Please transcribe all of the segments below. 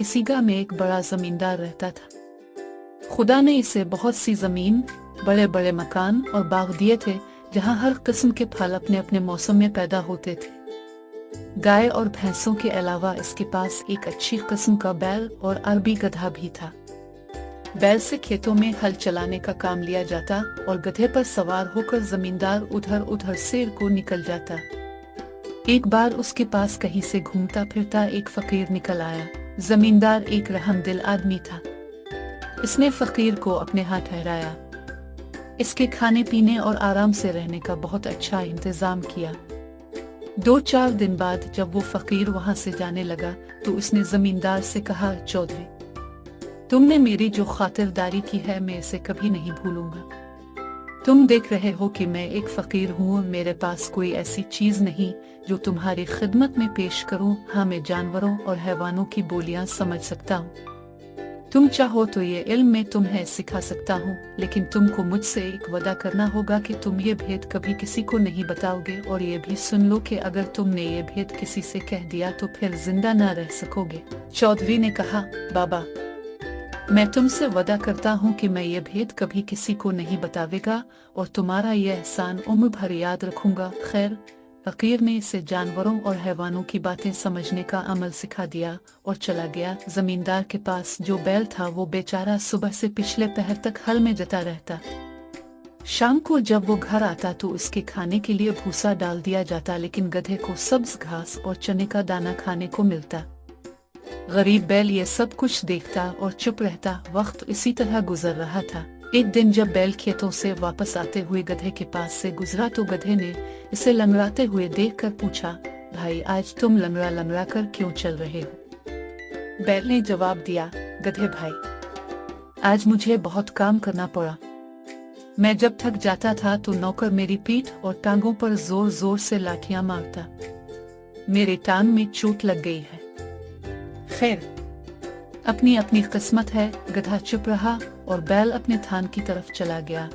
किसी गांव में एक बड़ा जमींदार रहता था। खुदा ने इसे बहुत सी जमीन, बड़े बड़े मकान और बाग दिए थे, जहां हर किस्म के फल अपने अपने मौसम में पैदा होते थे। गाय और भैंसों के अलावा इसके पास एक अच्छी किस्म का बैल और अरबी गधा भी था। बैल से खेतों में हल चलाने का काम लिया जाता और गधे पर सवार होकर जमींदार उधर उधर सैर को निकल जाता। एक बार उसके पास कहीं से घूमता फिरता एक फकीर निकल आया। जमींदार एक रहमदिल आदमी था। इसने फकीर को अपने हाथ ठहराया, इसके खाने पीने और आराम से रहने का बहुत अच्छा इंतजाम किया। 2-4 दिन बाद जब वो फकीर वहां से जाने लगा तो उसने जमींदार से कहा, चौधरी, तुमने मेरी जो खातिरदारी की है मैं इसे कभी नहीं भूलूंगा। तुम देख रहे हो कि मैं एक फकीर हूँ, मेरे पास कोई ऐसी चीज नहीं जो तुम्हारी खिदमत में पेश करूँ। हाँ, मैं जानवरों और हैवानों की बोलियां समझ सकता हूँ। तुम चाहो तो ये इल्म मैं तुम्हें सिखा सकता हूँ, लेकिन तुमको मुझसे एक वादा करना होगा कि तुम ये भेद कभी किसी को नहीं बताओगे, और ये भी सुन लो कि अगर तुमने ये भेद किसी से कह दिया तो फिर जिंदा न रह सकोगे। चौधरी ने कहा, बाबा, मैं तुमसे वादा करता हूँ कि मैं ये भेद कभी किसी को नहीं बतावेगा और तुम्हारा ये एहसान उम्र भर याद रखूंगा। खैर, फकीर ने इसे जानवरों और हैवानों की बातें समझने का अमल सिखा दिया और चला गया। जमींदार के पास जो बैल था वो बेचारा सुबह से पिछले पहर तक हल में जता रहता। शाम को जब वो घर आता तो उसके खाने के लिए भूसा डाल दिया जाता, लेकिन गधे को सब्ज घास और चने का दाना खाने को मिलता। गरीब बैल ये सब कुछ देखता और चुप रहता। वक्त इसी तरह गुजर रहा था। एक दिन जब बैल खेतों से वापस आते हुए गधे के पास से गुजरा तो गधे ने इसे लंगड़ाते हुए देखकर पूछा, भाई, आज तुम लंगड़ा लंगड़ा कर क्यों चल रहे हो? बैल ने जवाब दिया, गधे भाई, आज मुझे बहुत काम करना पड़ा। मैं जब थक जाता था तो नौकर मेरी पीठ और टांगों पर जोर जोर से लाठियां मारता। मेरे टांग में चोट लग गई है। खैर, अपनी अपनी किस्मत है। गधा चुप रहा और बैल अपने थान की तरफ चला गया।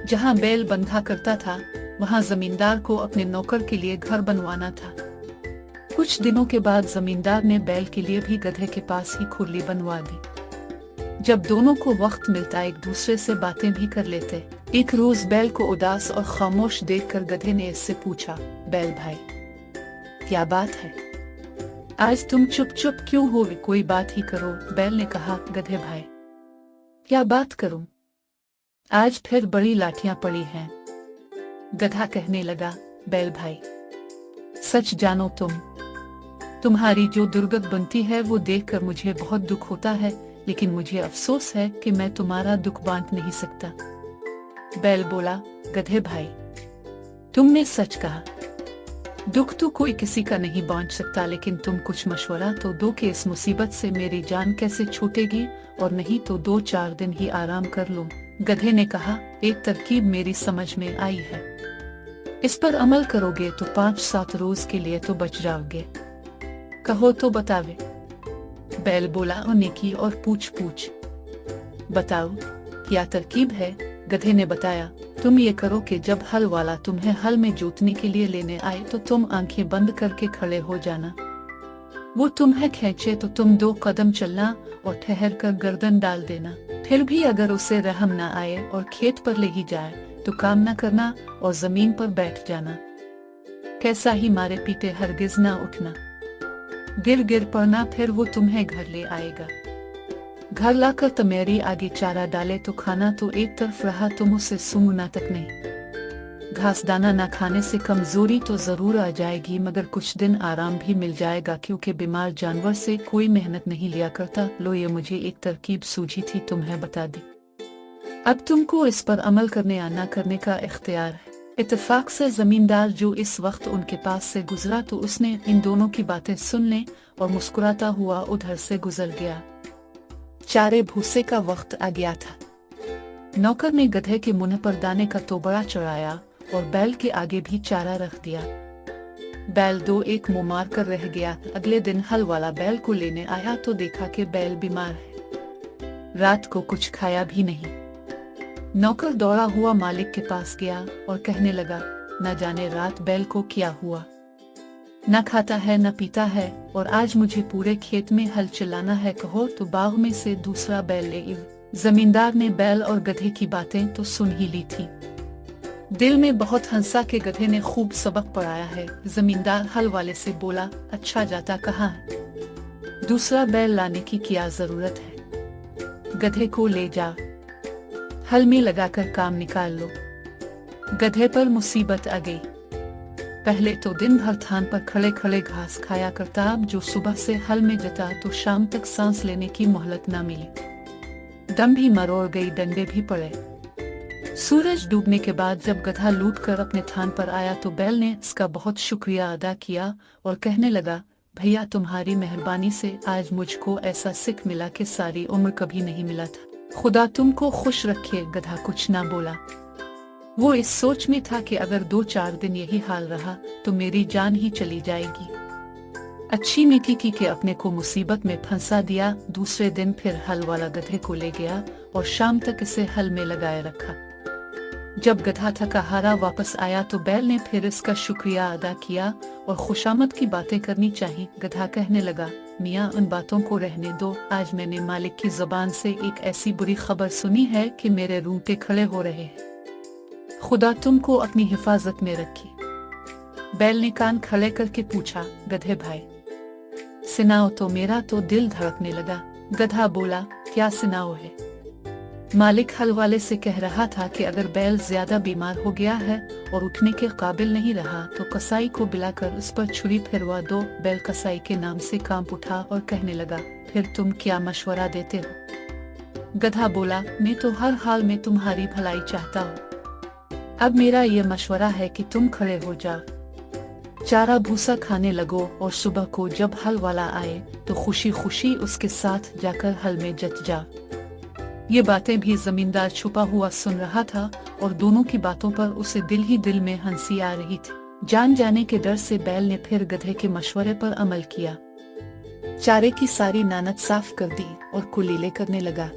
जहां बैल बंधा करता था वहां जमींदार को अपने नौकर के लिए घर बनवाना था। कुछ दिनों के बाद जमींदार ने बैल के लिए भी गधे के पास ही खुरली बनवा दी। जब दोनों को वक्त मिलता एक दूसरे से बातें भी कर लेते। एक रोज बैल को उदास और खामोश देखकर गधे ने इससे पूछा, बैल भाई, क्या बात है? आज तुम चुप चुप क्यों हो? कोई बात ही करो। बैल ने कहा, गधे भाई, क्या बात करूं? आज फिर बड़ी लाठियां पड़ी हैं। गधा कहने लगा, बैल भाई, सच जानो तुम्हारी जो दुर्गत बनती है वो देखकर मुझे बहुत दुख होता है, लेकिन मुझे अफसोस है कि मैं तुम्हारा दुख बांट नहीं सकता। बैल बोला, गधे भाई, तुमने सच कहा। दुख तो कोई किसी का नहीं बांट सकता, लेकिन तुम कुछ मशवरा तो दो कि इस मुसीबत से मेरी जान कैसे छूटेगी, और नहीं तो 2-4 दिन ही आराम कर लूं। गधे ने कहा, एक तरकीब मेरी समझ में आई है। इस पर अमल करोगे तो 5-7 रोज के लिए तो बच जाओगे। कहो तो बतावे। बैल बोला, नेकी और पूछ। बताओ, क्या तरकीब है? गधे ने बताया, तुम ये करो कि जब हल वाला तुम्हें हल में जोतने के लिए लेने आए तो तुम आंखें बंद करके खड़े हो जाना। वो तुम्हें खींचे तो तुम 2 कदम चलना और ठहर कर गर्दन डाल देना। फिर भी अगर उसे रहम न आए और खेत पर ले ही जाए तो काम न करना और जमीन पर बैठ जाना। कैसा ही मारे पीटे हरगिज ना उठना। गिर पड़ना, फिर वो तुम्हें घर ले आएगा। घर लाकर तुम्हारी आगे चारा डाले तो खाना तो एक तरफ रहा, तुम उसे सूंघना तक नहीं। घास दाना ना खाने से कमजोरी तो जरूर आ जाएगी, मगर कुछ दिन आराम भी मिल जाएगा, क्योंकि बीमार जानवर से कोई मेहनत नहीं लिया करता। लो, ये मुझे एक तरकीब सूझी थी, तुम्हें बता दी। अब तुमको इस पर अमल करने या ना करने का इख्तियार है। इत्तेफाक से जमींदार जो इस वक्त उनके पास से गुजरा तो उसने इन दोनों की बातें सुन ली और मुस्कुराता हुआ उधर से गुजर गया। चारे भूसे का वक्त आ गया था। नौकर ने गधे के मुंह पर दाने का तोबड़ा चढ़ाया और बैल के आगे भी चारा रख दिया। बैल 2-1 मुंह मार कर रह गया। अगले दिन हल वाला बैल को लेने आया तो देखा कि बैल बीमार है, रात को कुछ खाया भी नहीं। नौकर दौड़ा हुआ मालिक के पास गया और कहने लगा, न जाने रात बैल को क्या हुआ। न खाता है न पीता है, और आज मुझे पूरे खेत में हल चलाना है, कहो तो बाग में से दूसरा बैल ले इव। जमींदार ने बैल और गधे की बातें तो सुन ही ली थी। दिल में बहुत हंसा कि गधे ने खूब सबक पढ़ाया है। जमींदार हल वाले से बोला, अच्छा जाता कहाँ है? दूसरा बैल लाने की क्या जरूरत है, गधे को ले जा, हल में लगाकर काम निकाल लो। गधे पर मुसीबत आ गई। पहले तो दिन भर थान पर खड़े खड़े घास खाया करता, अब जो सुबह से हल में जता तो शाम तक सांस लेने की मोहलत न मिली। दम भी मरोड़ गई, डंडे भी पड़े। सूरज डूबने के बाद जब गधा लूट कर अपने थान पर आया तो बैल ने इसका बहुत शुक्रिया अदा किया और कहने लगा, भैया तुम्हारी मेहरबानी से आज मुझको ऐसा सिख मिला कि सारी उम्र कभी नहीं मिला था। खुदा तुमको खुश रखे। गधा कुछ ना बोला। वो इस सोच में था कि अगर 2-4 दिन यही हाल रहा तो मेरी जान ही चली जाएगी। अच्छी नीति की कि अपने को मुसीबत में फंसा दिया। दूसरे दिन फिर हल वाला गधे को ले गया और शाम तक इसे हल में लगाए रखा। जब गधा थका हारा वापस आया तो बैल ने फिर इसका शुक्रिया अदा किया और खुशामद की बातें करनी चाहिए। गधा कहने लगा, मियाँ उन बातों को रहने दो, आज मैंने मालिक की जुबान से एक ऐसी बुरी खबर सुनी है कि मेरे रूंगटे खड़े हो रहे हैं। खुदा तुमको अपनी हिफाजत में रखी। बैल ने कान खड़े करके पूछा, गधे भाई सुनाओ तो, मेरा तो दिल धड़कने लगा। गधा बोला, क्या सुनाओ है? मालिक हल वाले से कह रहा था कि अगर बैल ज्यादा बीमार हो गया है और उठने के काबिल नहीं रहा तो कसाई को बुलाकर उस पर छुरी फिरवा दो। बैल कसाई के नाम से कांप उठा और कहने लगा, फिर तुम क्या मशवरा देते हो? गधा बोला, मैं तो हर हाल में तुम्हारी भलाई चाहता हूँ। अब मेरा ये मशवरा है कि तुम खड़े हो जाओ, चारा भूसा खाने लगो और सुबह को जब हल वाला आए तो खुशी खुशी उसके साथ जाकर हल में जट जाओ। ये बातें भी जमींदार छुपा हुआ सुन रहा था और दोनों की बातों पर उसे दिल ही दिल में हंसी आ रही थी। जान जाने के डर से बैल ने फिर गधे के मशवरे पर अमल किया। चारे की सारी नानत साफ कर दी और कुलीले करने लगा।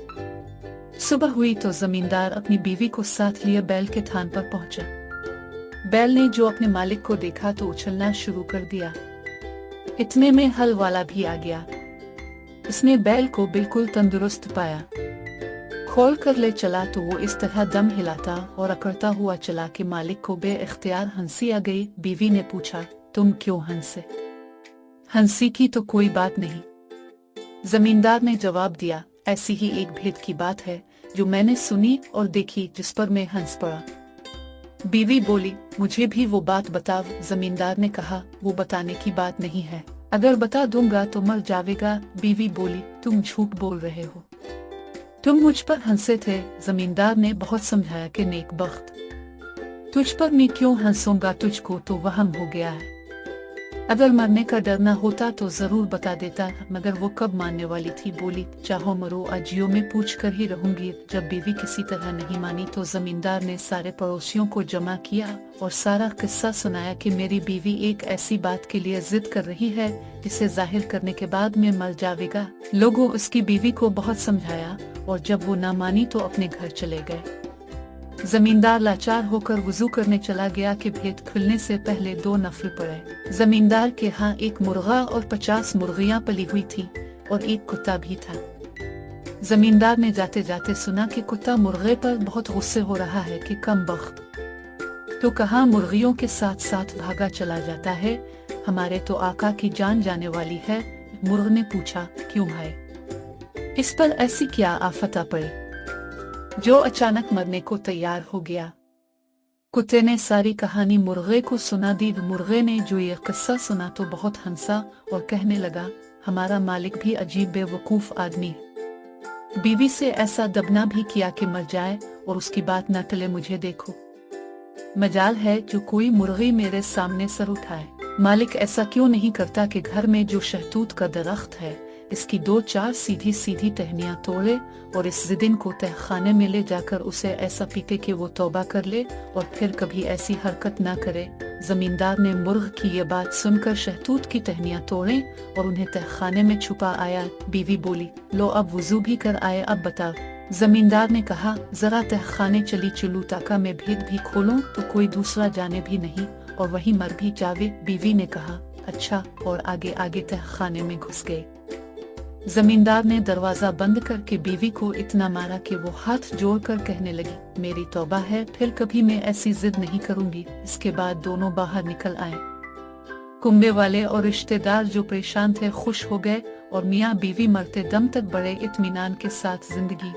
सुबह हुई तो जमींदार अपनी बीवी को साथ लिए बैल के थान पर पहुंचा। बैल ने जो अपने मालिक को देखा तो उछलना शुरू कर दिया। इतने में हल वाला भी आ गया। उसने बैल को बिल्कुल तंदुरुस्त पाया। खोल कर ले चला तो वो इस तरह दम हिलाता और अकड़ता हुआ चला कि मालिक को बेइख्तियार हंसी आ गई। बीवी ने पूछा, तुम क्यों हंसे? हंसी की तो कोई बात नहीं। जमींदार ने जवाब दिया, ऐसी ही एक भेद की बात है जो मैंने सुनी और देखी जिस पर मैं हंस पड़ा। बीवी बोली, मुझे भी वो बात बताओ। जमींदार ने कहा, वो बताने की बात नहीं है, अगर बता दूंगा तो मर जाएगा। बीवी बोली, तुम झूठ बोल रहे हो, तुम मुझ पर हंसे थे। जमींदार ने बहुत समझाया कि नेक बख्त, तुझ पर मैं क्यों हंसूंगा, तुझको तो वहम हो गया है। अगर मरने का डर न होता तो जरूर बता देता, मगर वो कब मानने वाली थी। बोली, चाहो मरो, अजियो में पूछ कर ही रहूंगी। जब बीवी किसी तरह नहीं मानी तो जमींदार ने सारे पड़ोसियों को जमा किया और सारा किस्सा सुनाया कि मेरी बीवी एक ऐसी बात के लिए जिद कर रही है जिसे जाहिर करने के बाद में मर जाएगा। लोगों उसकी बीवी को बहुत समझाया और जब वो ना मानी तो अपने घर चले गए। जमींदार लाचार होकर वुजू करने चला गया कि भेद खुलने से पहले 2 नफल पड़े। जमींदार के यहाँ एक मुर्गा और 50 मुर्गियां पली हुई थी और एक कुत्ता भी था। जमींदार ने जाते जाते सुना कि कुत्ता मुर्गे पर बहुत गुस्से हो रहा है कि कम बख्त तो कहाँ मुर्गियों के साथ साथ भागा चला जाता है, हमारे तो आका की जान जाने वाली है। मुर्ग ने पूछा, क्यों भाई, इस पर ऐसी क्या आफत आ पड़ी जो अचानक मरने को तैयार हो गया? कुत्ते ने सारी कहानी मुर्गे को सुना दी। मुर्गे ने जो ये किस्सा सुना तो बहुत हंसा और कहने लगा, हमारा मालिक भी अजीब बेवकूफ आदमी है। बीवी से ऐसा दबना भी किया कि मर जाए और उसकी बात न टले। मुझे देखो, मजाल है जो कोई मुर्गी मेरे सामने सर उठाए। मालिक ऐसा क्यों नहीं करता कि घर में जो शहतूत का दरख्त है इसकी 2-4 सीधी सीधी टहनियां तोड़े और इस जिदिन को तहखाने में ले जाकर उसे ऐसा पीटे कि वो तौबा कर ले और फिर कभी ऐसी हरकत ना करे। जमींदार ने मुर्ग की ये बात सुनकर शहतूत की टहनियां तोड़े और उन्हें तहखाने में छुपा आया। बीवी बोली, लो अब वुजू भी कर आए, अब बताओ। जमींदार ने कहा, जरा तहखाने चली चलूं ताकि मैं भेद भी खोलूं तो कोई दूसरा जाने भी नहीं और वही मर भी जावे। बीवी ने कहा, اچھا، اور آگے آگے تہ خانے میں گھس گئے۔ زمیندار نے دروازہ بند کر کے بیوی کو اتنا مارا کہ وہ ہاتھ جوڑ کر کہنے لگی، میری توبہ ہے، پھر کبھی میں ایسی ضد نہیں کروں گی۔ اس کے بعد دونوں باہر نکل آئے۔ کنبے والے اور رشتہ دار جو پریشان تھے خوش ہو گئے، اور میاں بیوی مرتے دم تک بڑے اطمینان کے ساتھ زندگی